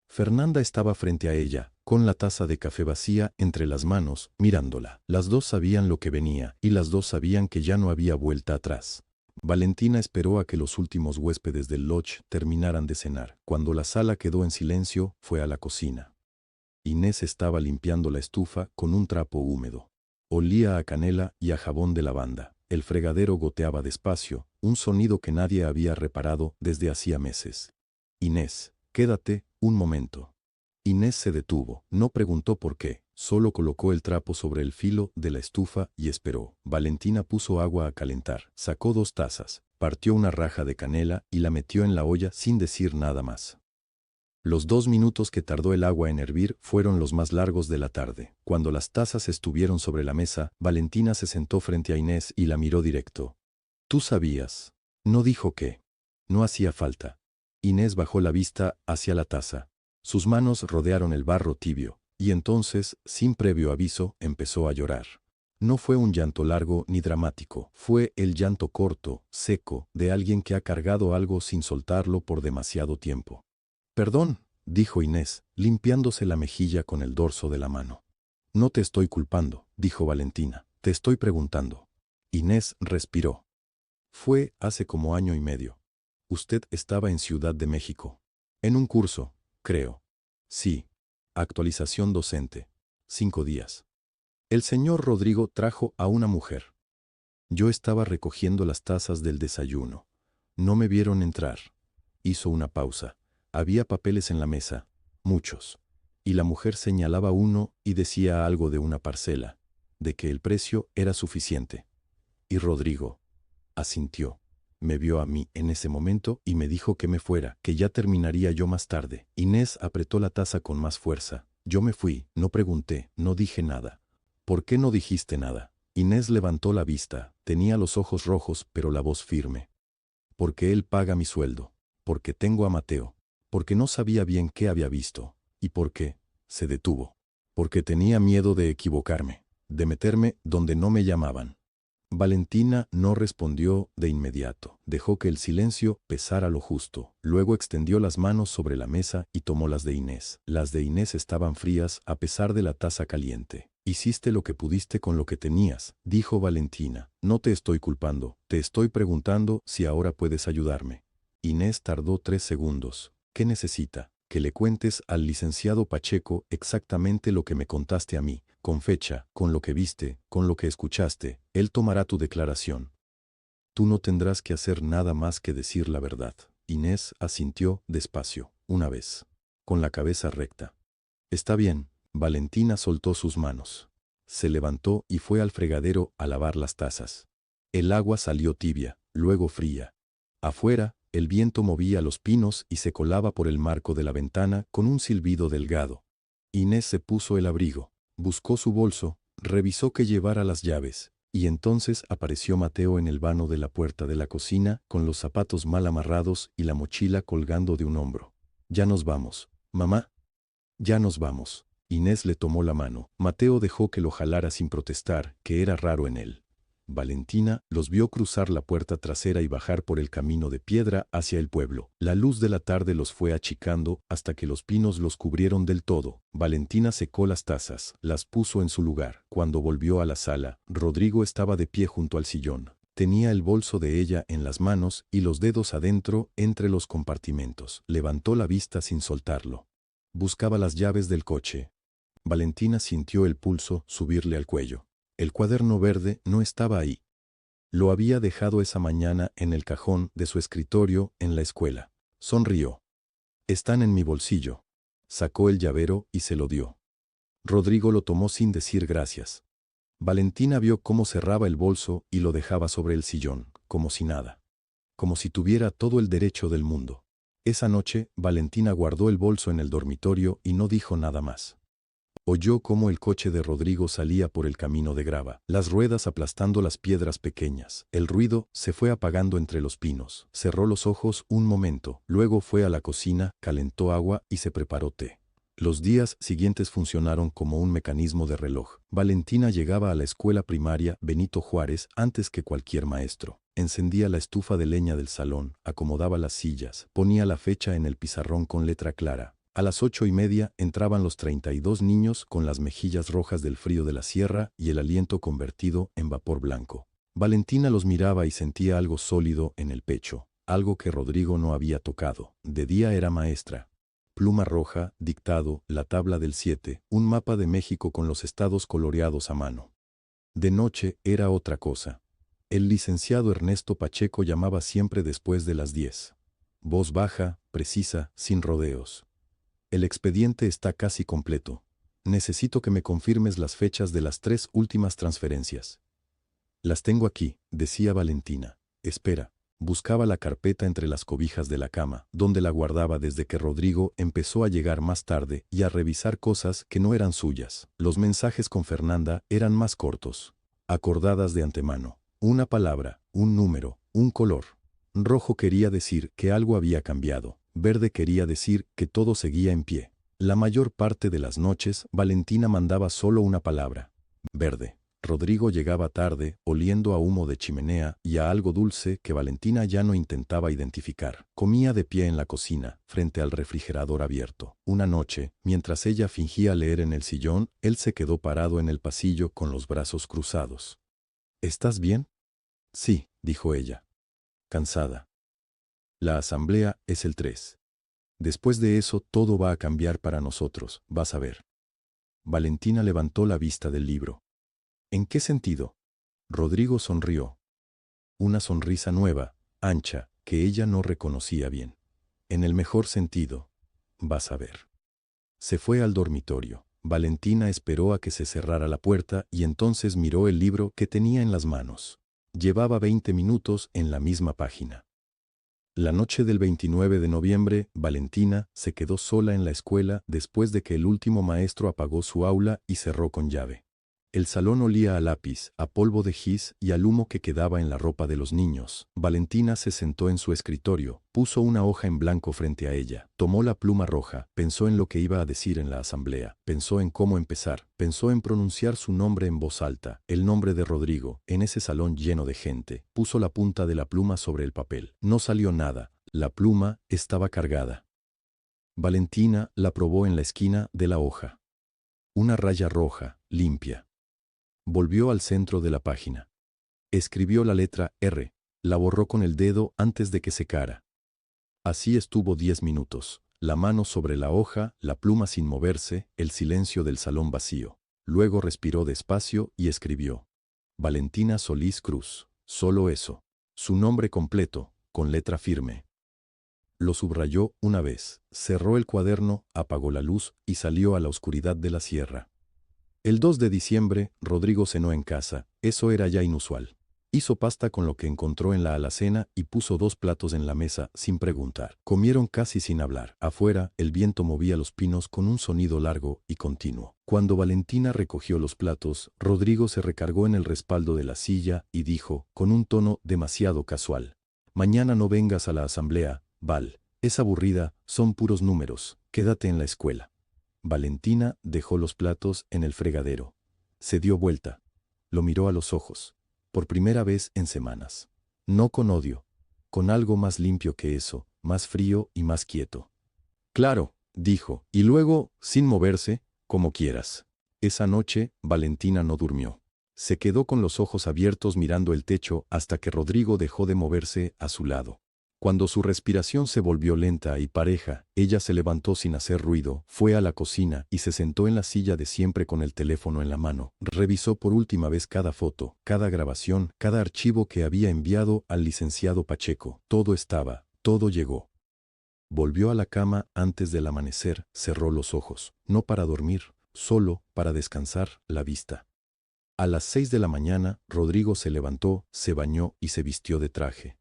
Speaker 1: Fernanda estaba frente a ella, con la taza de café vacía entre las manos, mirándola. Las dos sabían lo que venía, y las dos sabían que ya no había vuelta atrás. Valentina esperó a que los últimos huéspedes del lodge terminaran de cenar. Cuando la sala quedó en silencio, fue a la cocina. Inés estaba limpiando la estufa con un trapo húmedo. Olía a canela y a jabón de lavanda. El fregadero goteaba despacio, un sonido que nadie había reparado desde hacía meses. Inés, quédate un momento. Inés se detuvo, no preguntó por qué, solo colocó el trapo sobre el filo de la estufa y esperó. Valentina puso agua a calentar, sacó 2 tazas, partió una raja de canela y la metió en la olla sin decir nada más. Los 2 minutos que tardó el agua en hervir fueron los más largos de la tarde. Cuando las tazas estuvieron sobre la mesa, Valentina se sentó frente a Inés y la miró directo. «Tú sabías». No dijo qué. No hacía falta. Inés bajó la vista hacia la taza. Sus manos rodearon el barro tibio, y entonces, sin previo aviso, empezó a llorar. No fue un llanto largo ni dramático, fue el llanto corto, seco, de alguien que ha cargado algo sin soltarlo por demasiado tiempo. «Perdón», dijo Inés, limpiándose la mejilla con el dorso de la mano. «No te estoy culpando», dijo Valentina. «Te estoy preguntando. Inés respiró. Fue hace como año y medio. Usted estaba en Ciudad de México. En un curso, creo. Sí. Actualización docente. 5 días. El señor Rodrigo trajo a una mujer. Yo estaba recogiendo las tazas del desayuno. No me vieron entrar. Hizo una pausa. Había papeles en la mesa. Muchos. Y la mujer señalaba uno y decía algo de una parcela, de que el precio era suficiente. Y Rodrigo asintió. Me vio a mí en ese momento y me dijo que me fuera, que ya terminaría yo más tarde. Inés apretó la taza con más fuerza. Yo me fui, no pregunté, no dije nada. ¿Por qué no dijiste nada? Inés levantó la vista, tenía los ojos rojos pero la voz firme. Porque él paga mi sueldo. Porque tengo a Mateo. Porque no sabía bien qué había visto. ¿Y por qué? Se detuvo. Porque tenía miedo de equivocarme, de meterme donde no me llamaban. Valentina no respondió de inmediato. Dejó que el silencio pesara lo justo. Luego extendió las manos sobre la mesa y tomó las de Inés. Las de Inés estaban frías a pesar de la taza caliente. Hiciste lo que pudiste con lo que tenías, dijo Valentina. No te estoy culpando, te estoy preguntando si ahora puedes ayudarme. Inés tardó 3 segundos. ¿Qué necesita? Que le cuentes al licenciado Pacheco exactamente lo que me contaste a mí, con fecha, con lo que viste, con lo que escuchaste. Él tomará tu declaración. Tú no tendrás que hacer nada más que decir la verdad. Inés asintió despacio, una vez, con la cabeza recta. Está bien. Valentina soltó sus manos. Se levantó y fue al fregadero a lavar las tazas. El agua salió tibia, luego fría. Afuera, el viento movía los pinos y se colaba por el marco de la ventana con un silbido delgado. Inés se puso el abrigo, buscó su bolso, revisó que llevara las llaves, y entonces apareció Mateo en el vano de la puerta de la cocina con los zapatos mal amarrados y la mochila colgando de un hombro. Ya nos vamos, mamá. Ya nos vamos. Inés le tomó la mano. Mateo dejó que lo jalara sin protestar, que era raro en él. Valentina los vio cruzar la puerta trasera y bajar por el camino de piedra hacia el pueblo. La luz de la tarde los fue achicando hasta que los pinos los cubrieron del todo. Valentina secó las tazas, las puso en su lugar. Cuando volvió a la sala, Rodrigo estaba de pie junto al sillón. Tenía el bolso de ella en las manos y los dedos adentro entre los compartimentos. Levantó la vista sin soltarlo. Buscaba las llaves del coche. Valentina sintió el pulso subirle al cuello. El cuaderno verde no estaba ahí. Lo había dejado esa mañana en el cajón de su escritorio en la escuela. Sonrió. Están en mi bolsillo. Sacó el llavero y se lo dio. Rodrigo lo tomó sin decir gracias. Valentina vio cómo cerraba el bolso y lo dejaba sobre el sillón, como si nada. Como si tuviera todo el derecho del mundo. Esa noche, Valentina guardó el bolso en el dormitorio y no dijo nada más. Oyó cómo el coche de Rodrigo salía por el camino de grava, las ruedas aplastando las piedras pequeñas. El ruido se fue apagando entre los pinos. Cerró los ojos un momento, luego fue a la cocina, calentó agua y se preparó té. Los días siguientes funcionaron como un mecanismo de reloj. Valentina llegaba a la escuela primaria Benito Juárez antes que cualquier maestro. Encendía la estufa de leña del salón, acomodaba las sillas, ponía la fecha en el pizarrón con letra clara. A las 8:30 entraban los 32 niños con las mejillas rojas del frío de la sierra y el aliento convertido en vapor blanco. Valentina los miraba y sentía algo sólido en el pecho, algo que Rodrigo no había tocado. De día era maestra. Pluma roja, dictado, la tabla del 7, un mapa de México con los estados coloreados a mano. De noche era otra cosa. El licenciado Ernesto Pacheco llamaba siempre después de las 10. Voz baja, precisa, sin rodeos. El expediente está casi completo. Necesito que me confirmes las fechas de las 3 últimas transferencias. Las tengo aquí, decía Valentina. Espera. Buscaba la carpeta entre las cobijas de la cama, donde la guardaba desde que Rodrigo empezó a llegar más tarde y a revisar cosas que no eran suyas. Los mensajes con Fernanda eran más cortos, acordadas de antemano. Una palabra, un número, un color. Rojo quería decir que algo había cambiado. Verde quería decir que todo seguía en pie. La mayor parte de las noches, Valentina mandaba solo una palabra. Verde. Rodrigo llegaba tarde, oliendo a humo de chimenea y a algo dulce que Valentina ya no intentaba identificar. Comía de pie en la cocina, frente al refrigerador abierto. Una noche, mientras ella fingía leer en el sillón, él se quedó parado en el pasillo con los brazos cruzados. ¿Estás bien? Sí, dijo ella, cansada. La asamblea es el 3. Después de eso todo va a cambiar para nosotros, vas a ver. Valentina levantó la vista del libro. ¿En qué sentido? Rodrigo sonrió. Una sonrisa nueva, ancha, que ella no reconocía bien. En el mejor sentido, vas a ver. Se fue al dormitorio. Valentina esperó a que se cerrara la puerta y entonces miró el libro que tenía en las manos. Llevaba 20 minutos en la misma página. La noche del 29 de noviembre, Valentina se quedó sola en la escuela después de que el último maestro apagó su aula y cerró con llave. El salón olía a lápiz, a polvo de gis y al humo que quedaba en la ropa de los niños. Valentina se sentó en su escritorio, puso una hoja en blanco frente a ella, tomó la pluma roja, pensó en lo que iba a decir en la asamblea, pensó en cómo empezar, pensó en pronunciar su nombre en voz alta, el nombre de Rodrigo, en ese salón lleno de gente. Puso la punta de la pluma sobre el papel. No salió nada, la pluma estaba cargada. Valentina la probó en la esquina de la hoja. Una raya roja, limpia. Volvió al centro de la página. Escribió la letra R, la borró con el dedo antes de que secara. Así estuvo 10 minutos, la mano sobre la hoja, la pluma sin moverse, el silencio del salón vacío. Luego respiró despacio y escribió. Valentina Solís Cruz, solo eso. Su nombre completo, con letra firme. Lo subrayó una vez, cerró el cuaderno, apagó la luz y salió a la oscuridad de la sierra. El 2 de diciembre, Rodrigo cenó en casa, eso era ya inusual. Hizo pasta con lo que encontró en la alacena y puso 2 platos en la mesa sin preguntar. Comieron casi sin hablar. Afuera, el viento movía los pinos con un sonido largo y continuo. Cuando Valentina recogió los platos, Rodrigo se recargó en el respaldo de la silla y dijo, con un tono demasiado casual: «Mañana no vengas a la asamblea, Val. Es aburrida, son puros números, quédate en la escuela». Valentina dejó los platos en el fregadero. Se dio vuelta. Lo miró a los ojos. Por primera vez en semanas. No con odio. Con algo más limpio que eso, más frío y más quieto. «Claro», dijo, y luego, sin moverse, «como quieras». Esa noche, Valentina no durmió. Se quedó con los ojos abiertos mirando el techo hasta que Rodrigo dejó de moverse a su lado. Cuando su respiración se volvió lenta y pareja, ella se levantó sin hacer ruido, fue a la cocina y se sentó en la silla de siempre con el teléfono en la mano. Revisó por última vez cada foto, cada grabación, cada archivo que había enviado al licenciado Pacheco. Todo estaba, todo llegó. Volvió a la cama antes del amanecer, cerró los ojos, no para dormir, solo para descansar la vista. A las 6 de la mañana, Rodrigo se levantó, se bañó y se vistió de traje.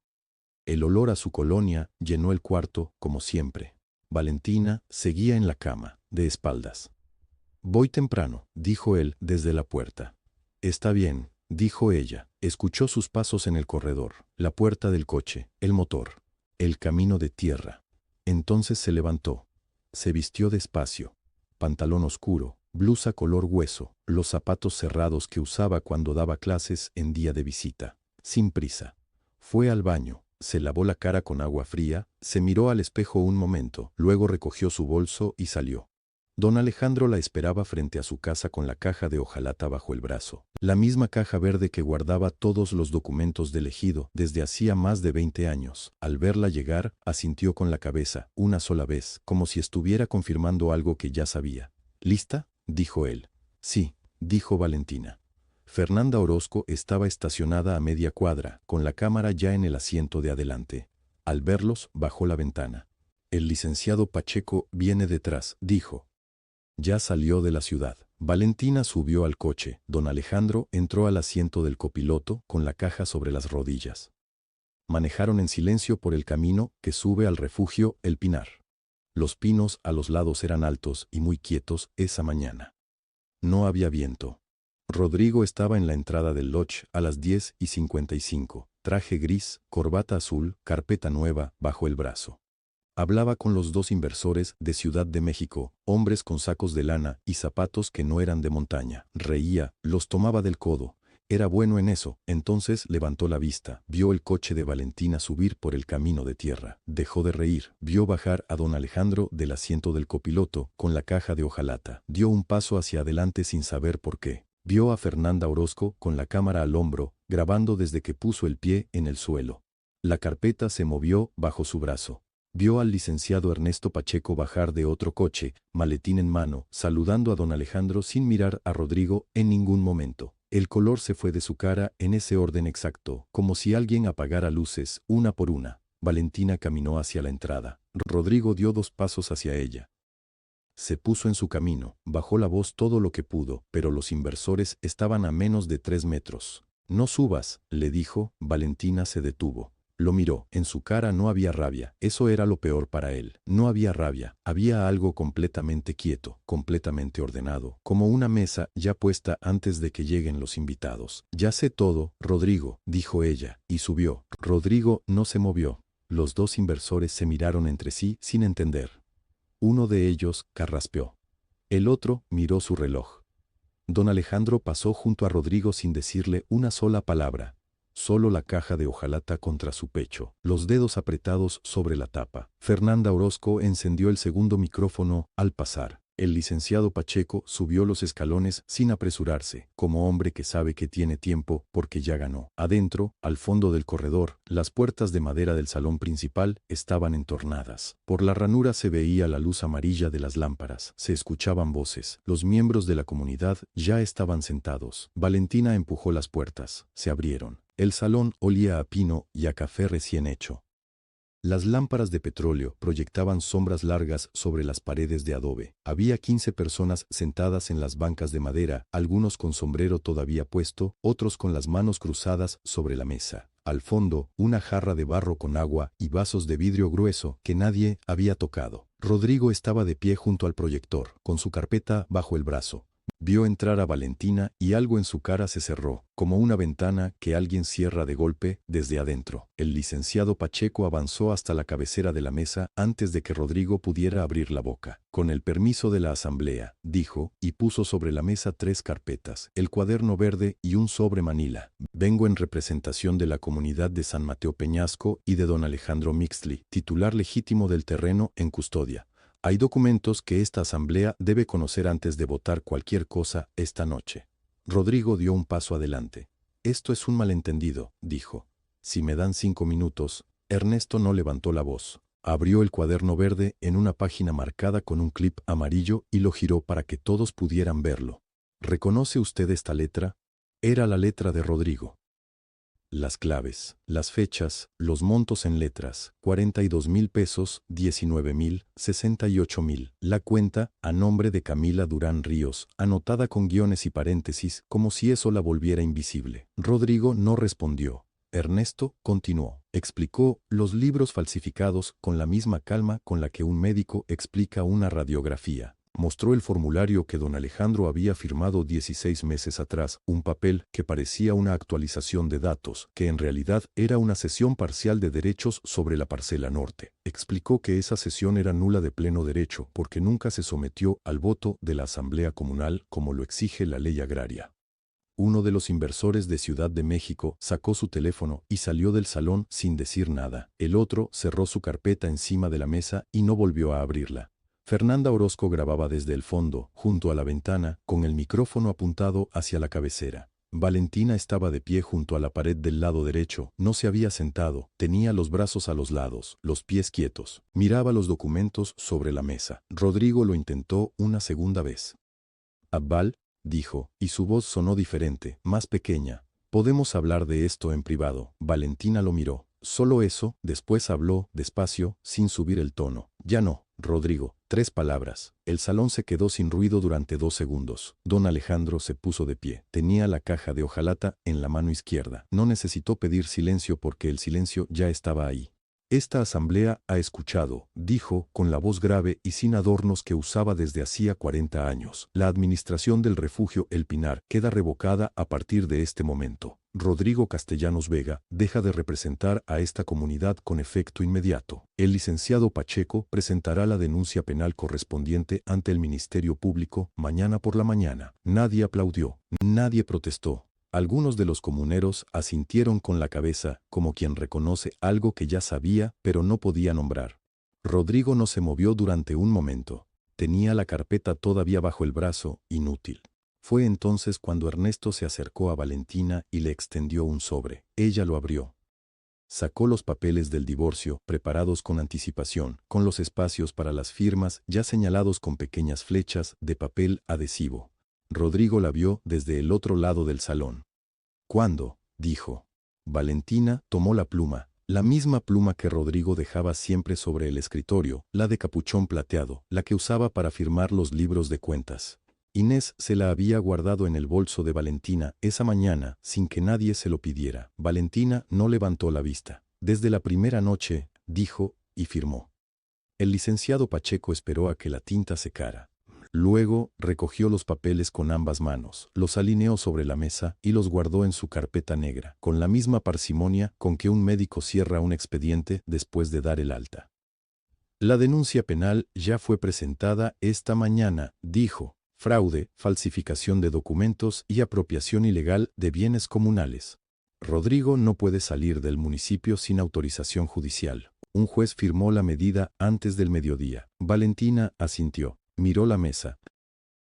Speaker 1: El olor a su colonia llenó el cuarto, como siempre. Valentina seguía en la cama, de espaldas. «Voy temprano», dijo él desde la puerta. «Está bien», dijo ella. Escuchó sus pasos en el corredor, la puerta del coche, el motor, el camino de tierra. Entonces se levantó. Se vistió despacio. Pantalón oscuro, blusa color hueso, los zapatos cerrados que usaba cuando daba clases en día de visita. Sin prisa. Fue al baño. Se lavó la cara con agua fría, se miró al espejo un momento, luego recogió su bolso y salió. Don Alejandro la esperaba frente a su casa con la caja de hojalata bajo el brazo, la misma caja verde que guardaba todos los documentos del ejido desde hacía más de 20 años. Al verla llegar, asintió con la cabeza, una sola vez, como si estuviera confirmando algo que ya sabía. «¿Lista?», dijo él. «Sí», dijo Valentina. Fernanda Orozco estaba estacionada a media cuadra, con la cámara ya en el asiento de adelante. Al verlos, bajó la ventana. «El licenciado Pacheco viene detrás», dijo. Ya salió de la ciudad. Valentina subió al coche. Don Alejandro entró al asiento del copiloto con la caja sobre las rodillas. Manejaron en silencio por el camino que sube al refugio El Pinar. Los pinos a los lados eran altos y muy quietos esa mañana. No había viento. Rodrigo estaba en la entrada del lodge a las 10:55, traje gris, corbata azul, carpeta nueva, bajo el brazo. Hablaba con los 2 inversores de Ciudad de México, hombres con sacos de lana y zapatos que no eran de montaña. Reía, los tomaba del codo. Era bueno en eso. Entonces levantó la vista, vio el coche de Valentina subir por el camino de tierra. Dejó de reír, vio bajar a don Alejandro del asiento del copiloto con la caja de hojalata. Dio un paso hacia adelante sin saber por qué. Vio a Fernanda Orozco con la cámara al hombro, grabando desde que puso el pie en el suelo. La carpeta se movió bajo su brazo. Vio al licenciado Ernesto Pacheco bajar de otro coche, maletín en mano, saludando a don Alejandro sin mirar a Rodrigo en ningún momento. El color se fue de su cara en ese orden exacto, como si alguien apagara luces, una por una. Valentina caminó hacia la entrada. Rodrigo dio 2 pasos hacia ella. Se puso en su camino, bajó la voz todo lo que pudo, pero los inversores estaban a menos de 3 metros. «No subas», le dijo. Valentina se detuvo. Lo miró. En su cara no había rabia. Eso era lo peor para él. No había rabia. Había algo completamente quieto, completamente ordenado, como una mesa ya puesta antes de que lleguen los invitados. «Ya sé todo, Rodrigo», dijo ella, y subió. Rodrigo no se movió. Los 2 inversores se miraron entre sí sin entender. Uno de ellos carraspeó. El otro miró su reloj. Don Alejandro pasó junto a Rodrigo sin decirle una sola palabra. Solo la caja de hojalata contra su pecho, los dedos apretados sobre la tapa. Fernanda Orozco encendió el segundo micrófono al pasar. El licenciado Pacheco subió los escalones sin apresurarse, como hombre que sabe que tiene tiempo porque ya ganó. Adentro, al fondo del corredor, las puertas de madera del salón principal estaban entornadas. Por la ranura se veía la luz amarilla de las lámparas. Se escuchaban voces. Los miembros de la comunidad ya estaban sentados. Valentina empujó las puertas. Se abrieron. El salón olía a pino y a café recién hecho. Las lámparas de petróleo proyectaban sombras largas sobre las paredes de adobe. Había 15 personas sentadas en las bancas de madera, algunos con sombrero todavía puesto, otros con las manos cruzadas sobre la mesa. Al fondo, una jarra de barro con agua y vasos de vidrio grueso que nadie había tocado. Rodrigo estaba de pie junto al proyector, con su carpeta bajo el brazo. Vio entrar a Valentina y algo en su cara se cerró, como una ventana que alguien cierra de golpe desde adentro. El licenciado Pacheco avanzó hasta la cabecera de la mesa antes de que Rodrigo pudiera abrir la boca. «Con el permiso de la asamblea», dijo, y puso sobre la mesa 3 carpetas, el cuaderno verde y un sobre manila. «Vengo en representación de la comunidad de San Mateo Peñasco y de don Alejandro Mixtli, titular legítimo del terreno en custodia. Hay documentos que esta asamblea debe conocer antes de votar cualquier cosa esta noche». Rodrigo dio un paso adelante. «Esto es un malentendido», dijo. «Si me dan 5 minutos». Ernesto no levantó la voz. Abrió el cuaderno verde en una página marcada con un clip amarillo y lo giró para que todos pudieran verlo. «¿Reconoce usted esta letra?» Era la letra de Rodrigo. Las claves, las fechas, los montos en letras, 42,000 pesos, 19,000, 68,000. La cuenta, a nombre de Camila Durán Ríos, anotada con guiones y paréntesis, como si eso la volviera invisible. Rodrigo no respondió. Ernesto continuó. Explicó los libros falsificados con la misma calma con la que un médico explica una radiografía. Mostró el formulario que don Alejandro había firmado 16 meses atrás, un papel que parecía una actualización de datos, que en realidad era una cesión parcial de derechos sobre la parcela norte. Explicó que esa cesión era nula de pleno derecho porque nunca se sometió al voto de la Asamblea Comunal como lo exige la ley agraria. Uno de los inversores de Ciudad de México sacó su teléfono y salió del salón sin decir nada. El otro cerró su carpeta encima de la mesa y no volvió a abrirla. Fernanda Orozco grababa desde el fondo, junto a la ventana, con el micrófono apuntado hacia la cabecera. Valentina estaba de pie junto a la pared del lado derecho, no se había sentado, tenía los brazos a los lados, los pies quietos, miraba los documentos sobre la mesa. Rodrigo lo intentó una segunda vez. «Abbal», dijo, y su voz sonó diferente, más pequeña. «Podemos hablar de esto en privado». Valentina lo miró. «Solo eso», después habló, despacio, sin subir el tono. «Ya no, Rodrigo». 3 palabras. El salón se quedó sin ruido durante 2 segundos. Don Alejandro se puso de pie. Tenía la caja de hojalata en la mano izquierda. No necesitó pedir silencio porque el silencio ya estaba ahí. «Esta asamblea ha escuchado», dijo, con la voz grave y sin adornos que usaba desde hacía 40 años. «La administración del refugio El Pinar queda revocada a partir de este momento. Rodrigo Castellanos Vega deja de representar a esta comunidad con efecto inmediato. El licenciado Pacheco presentará la denuncia penal correspondiente ante el Ministerio Público mañana por la mañana». Nadie aplaudió, nadie protestó. Algunos de los comuneros asintieron con la cabeza, como quien reconoce algo que ya sabía pero no podía nombrar. Rodrigo no se movió durante un momento. Tenía la carpeta todavía bajo el brazo, inútil. Fue entonces cuando Ernesto se acercó a Valentina y le extendió un sobre. Ella lo abrió. Sacó los papeles del divorcio, preparados con anticipación, con los espacios para las firmas ya señalados con pequeñas flechas de papel adhesivo. Rodrigo la vio desde el otro lado del salón. «¿Cuándo?», dijo. Valentina tomó la pluma, la misma pluma que Rodrigo dejaba siempre sobre el escritorio, la de capuchón plateado, la que usaba para firmar los libros de cuentas. Inés se la había guardado en el bolso de Valentina esa mañana sin que nadie se lo pidiera. Valentina no levantó la vista. «Desde la primera noche», dijo, y firmó. El licenciado Pacheco esperó a que la tinta secara. Luego recogió los papeles con ambas manos, los alineó sobre la mesa y los guardó en su carpeta negra, con la misma parsimonia con que un médico cierra un expediente después de dar el alta. «La denuncia penal ya fue presentada esta mañana», dijo. «Fraude, falsificación de documentos y apropiación ilegal de bienes comunales. Rodrigo no puede salir del municipio sin autorización judicial». Un juez firmó la medida antes del mediodía. Valentina asintió. Miró la mesa.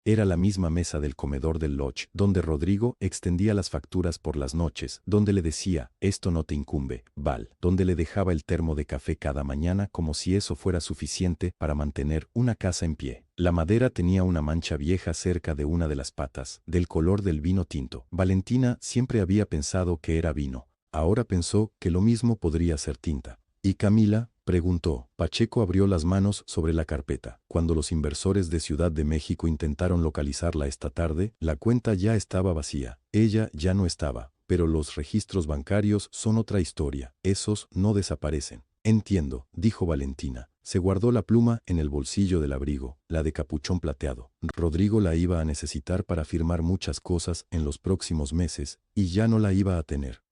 Speaker 1: Era la misma mesa del comedor del lodge, donde Rodrigo extendía las facturas por las noches, donde le decía, «Esto no te incumbe, Val», donde le dejaba el termo de café cada mañana como si eso fuera suficiente para mantener una casa en pie. La madera tenía una mancha vieja cerca de una de las patas, del color del vino tinto. Valentina siempre había pensado que era vino. Ahora pensó que lo mismo podría ser tinta. «¿Y Camila?», preguntó. Pacheco abrió las manos sobre la carpeta. Cuando los inversores de Ciudad de México intentaron localizarla esta tarde, la cuenta ya estaba vacía. Ella ya no estaba, pero los registros bancarios son otra historia. Esos no desaparecen. «Entiendo», dijo Valentina. Se guardó la pluma en el bolsillo del abrigo, la de capuchón plateado. Rodrigo la iba a necesitar para firmar muchas cosas en los próximos meses, y ya no la iba a tener.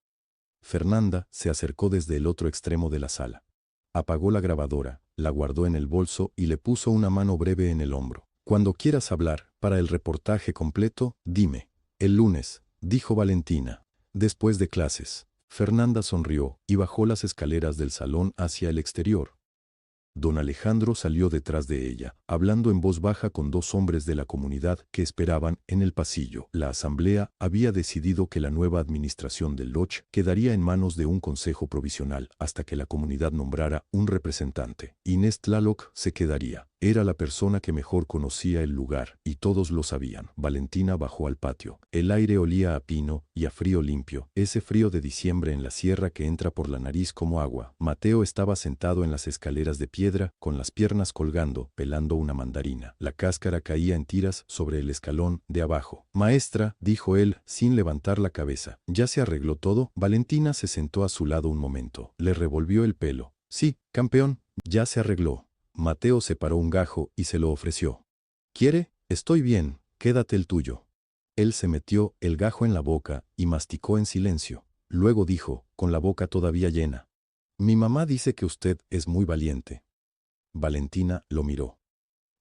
Speaker 1: Fernanda se acercó desde el otro extremo de la sala. Apagó la grabadora, la guardó en el bolso y le puso una mano breve en el hombro. «Cuando quieras hablar, para el reportaje completo, dime». «El lunes», dijo Valentina. «Después de clases». Fernanda sonrió y bajó las escaleras del salón hacia el exterior. Don Alejandro salió detrás de ella, hablando en voz baja con dos hombres de la comunidad que esperaban en el pasillo. La asamblea había decidido que la nueva administración del lodge quedaría en manos de un consejo provisional hasta que la comunidad nombrara un representante. Inés Tlaloc se quedaría. Era la persona que mejor conocía el lugar, y todos lo sabían. Valentina bajó al patio. El aire olía a pino y a frío limpio, ese frío de diciembre en la sierra que entra por la nariz como agua. Mateo estaba sentado en las escaleras de piedra, con las piernas colgando, pelando una mandarina. La cáscara caía en tiras sobre el escalón de abajo. «Maestra», dijo él, sin levantar la cabeza. «¿Ya se arregló todo?». Valentina se sentó a su lado un momento. Le revolvió el pelo. «Sí, campeón, ya se arregló». Mateo separó un gajo y se lo ofreció. «¿Quiere? Estoy bien, quédate el tuyo». Él se metió el gajo en la boca y masticó en silencio. Luego dijo, con la boca todavía llena, «Mi mamá dice que usted es muy valiente». Valentina lo miró.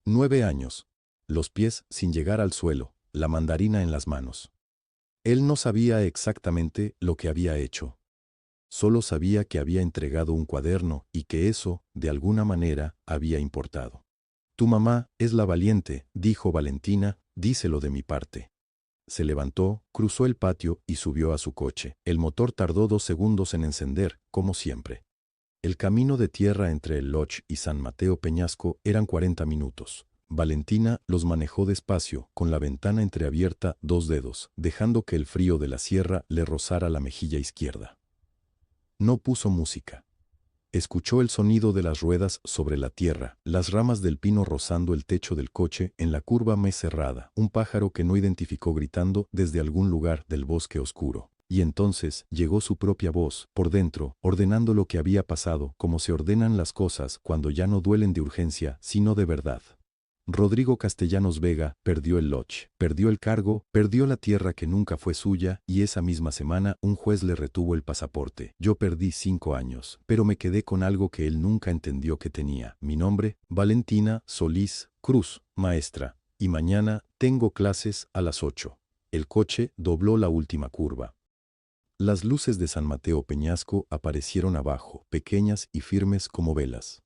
Speaker 1: 9 años. Los pies sin llegar al suelo, la mandarina en las manos. Él no sabía exactamente lo que había hecho. Solo sabía que había entregado un cuaderno y que eso, de alguna manera, había importado. «Tu mamá es la valiente», dijo Valentina, «díselo de mi parte». Se levantó, cruzó el patio y subió a su coche. El motor tardó 2 segundos en encender, como siempre. El camino de tierra entre el lodge y San Mateo Peñasco eran 40 minutos. Valentina los manejó despacio, con la ventana entreabierta 2 dedos, dejando que el frío de la sierra le rozara la mejilla izquierda. No puso música. Escuchó el sonido de las ruedas sobre la tierra, las ramas del pino rozando el techo del coche en la curva más cerrada, un pájaro que no identificó gritando desde algún lugar del bosque oscuro. Y entonces llegó su propia voz, por dentro, ordenando lo que había pasado, como se ordenan las cosas cuando ya no duelen de urgencia, sino de verdad. Rodrigo Castellanos Vega perdió el lodge, perdió el cargo, perdió la tierra que nunca fue suya, y esa misma semana un juez le retuvo el pasaporte. Yo perdí 5 años, pero me quedé con algo que él nunca entendió que tenía. Mi nombre, Valentina Solís Cruz, maestra, y mañana tengo clases a las 8. El coche dobló la última curva. Las luces de San Mateo Peñasco aparecieron abajo, pequeñas y firmes como velas.